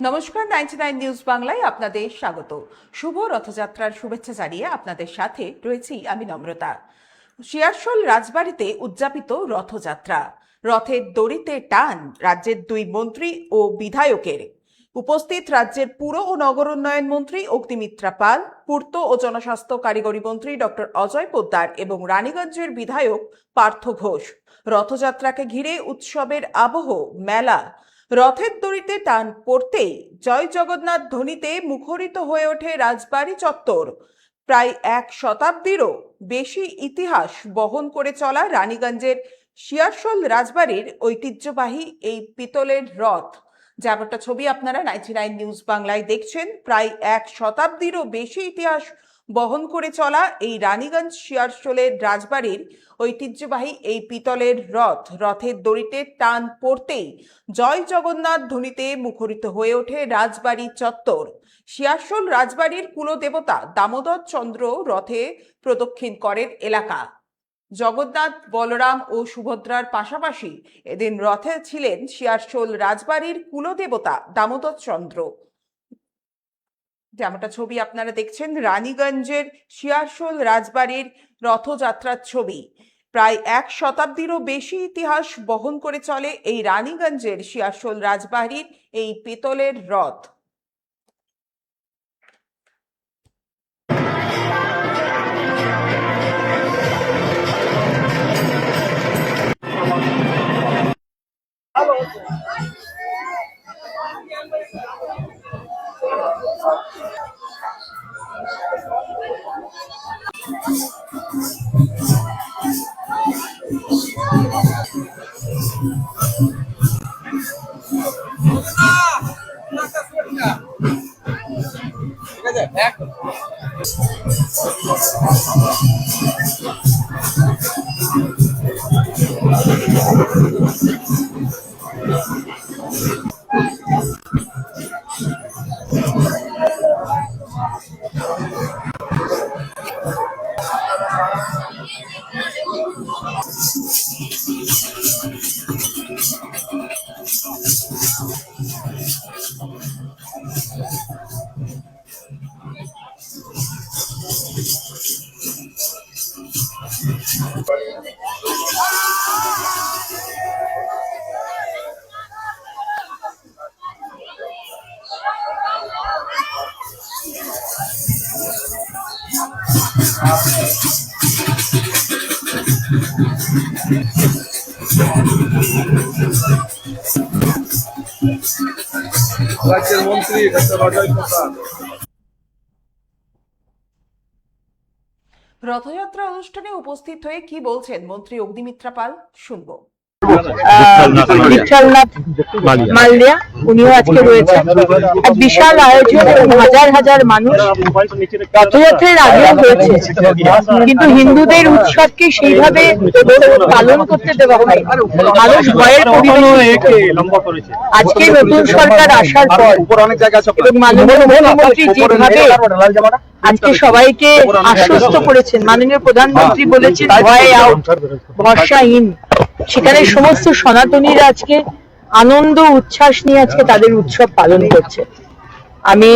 নমস্কার, 99 নিউজ বাংলায় আপনাদের স্বাগত। শুভ রথযাত্রার শুভেচ্ছা জানিয়ে আপনাদের সাথে রয়েছি আমি নম্রতা। শিয়ারশোল রাজবাড়িতে উদযাপিত রথযাত্রা, রথের দড়িতে টান রাজ্যের দুই মন্ত্রী ও বিধায়কের। উপস্থিত রাজ্যের পুর ও নগর উন্নয়ন মন্ত্রী অগ্নিমিত্রা পাল, পূর্ত ও জনস্বাস্থ্য কারিগরি মন্ত্রী ডক্টর অজয় পোদ্দার এবং রানীগঞ্জের বিধায়ক পার্থ ঘোষ। রথযাত্রাকে ঘিরে উৎসবের আবহ, মেলা। রথের দড়িতে টান পড়তেই জয় জগন্নাথ ধ্বনিতে মুখরিত হয়ে ওঠে রাজবাড়ি চত্বর। প্রায় এক শতাব্দীরও বেশি ইতিহাস বহন করে চলা রানীগঞ্জের শিয়ারশোল রাজবাড়ির ঐতিহ্যবাহী এই পিতলের রথ, যেমনটা ছবি আপনারা 99 নিউজ বাংলায় দেখছেন। প্রায় এক শতাব্দীরও বেশি ইতিহাস বহন করে চলা এই রানীগঞ্জ শিয়ারশোলের রাজবাড়ির ঐতিহ্যবাহী এই পিতলের রথের দড়িতে টান পড়তেই জয় জগন্নাথ ধ্বনিতে মুখরিত হয়ে ওঠে রাজবাড়ি চত্বর। শিয়ারশোল রাজবাড়ির কুলদেবতা দামোদর চন্দ্র রথে প্রদক্ষিণ করেন এলাকা। জগন্নাথ, বলরাম ও সুভদ্রার পাশাপাশি এদিন রথে ছিলেন শিয়ারশোল রাজবাড়ির কুলদেবতা দামোদর চন্দ্র। যেমনটা ছবি আপনারা দেখছেন, রানীগঞ্জের শিয়ারশোল রাজবাড়ির রথযাত্রার ছবি। প্রায় এক শতাব্দীরও বেশি ইতিহাস বহন করে চলে এই রানীগঞ্জের শিয়ারশোল রাজবাড়ির এই পিতলের রথ। রাজ্যের মন্ত্রী ডক্টর অজয় পোদ্দার। রথযাত্রা অনুষ্ঠানে উপস্থিত হয়ে কি বলছেন মন্ত্রী অগ্নিমিত্রা পাল, শুনবো। বিশালনাথ মালদিয়া উনিও আজকে রয়েছেন। এক বিশাল আয়োজন এবং হাজার হাজার মানুষ রথযাত্রার আগেও হয়েছে, কিন্তু হিন্দুদের উৎসবকে সেইভাবে পালন করতে দেওয়া হয়। মানুষ ভয়ের পরিবেশ আজকে নতুন সরকার আসার পর এবং মাননীয় মুখ্যমন্ত্রী যেভাবে আজকে সবাইকে আশ্বস্ত করেছেন, মাননীয় প্রধানমন্ত্রী বলেছেন ভয় আউট, ভরসাহীন, সেখানে সমস্ত সনাতনীরা আজকে আনন্দ উচ্ছ্বাস নিয়ে আজকে তাদের উৎসব পালন করছে। আমি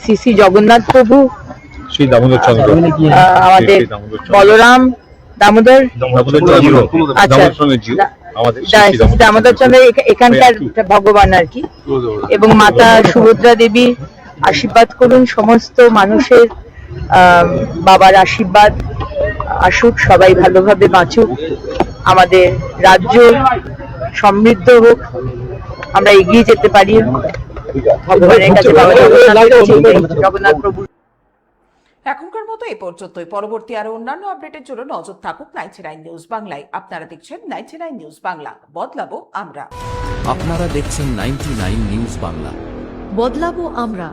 শ্রী জগন্নাথ প্রভু, শ্রী দামোদর চন্দ্র, আমাদের বলরাম দামোদর, আচ্ছা দামোদর চন্দ্র এখানকার ভগবান আর কি, এবং মাতা সুভদ্রা দেবী আশীর্বাদ করুন। সমস্ত মানুষের বাবার আশীর্বাদ আসুক, সবাই ভালোভাবে বাঁচুক, আমাদের রাজ্য সমৃদ্ধ হোক, আমরা এগিয়ে যেতে পারি ভগবানের কাছে, জগন্নাথ প্রভু। এখনকার মতো এই পর্যন্তই। পরবর্তী আরো অন্যান্য আপডেটের জন্য নজর থাকুক 99 নিউজ বাংলায়। আপনারা দেখছেন 99 নিউজ বাংলা, বদলাবো আমরা। আপনারা দেখছেন 99 নিউজ বাংলা, বদলাবো আমরা।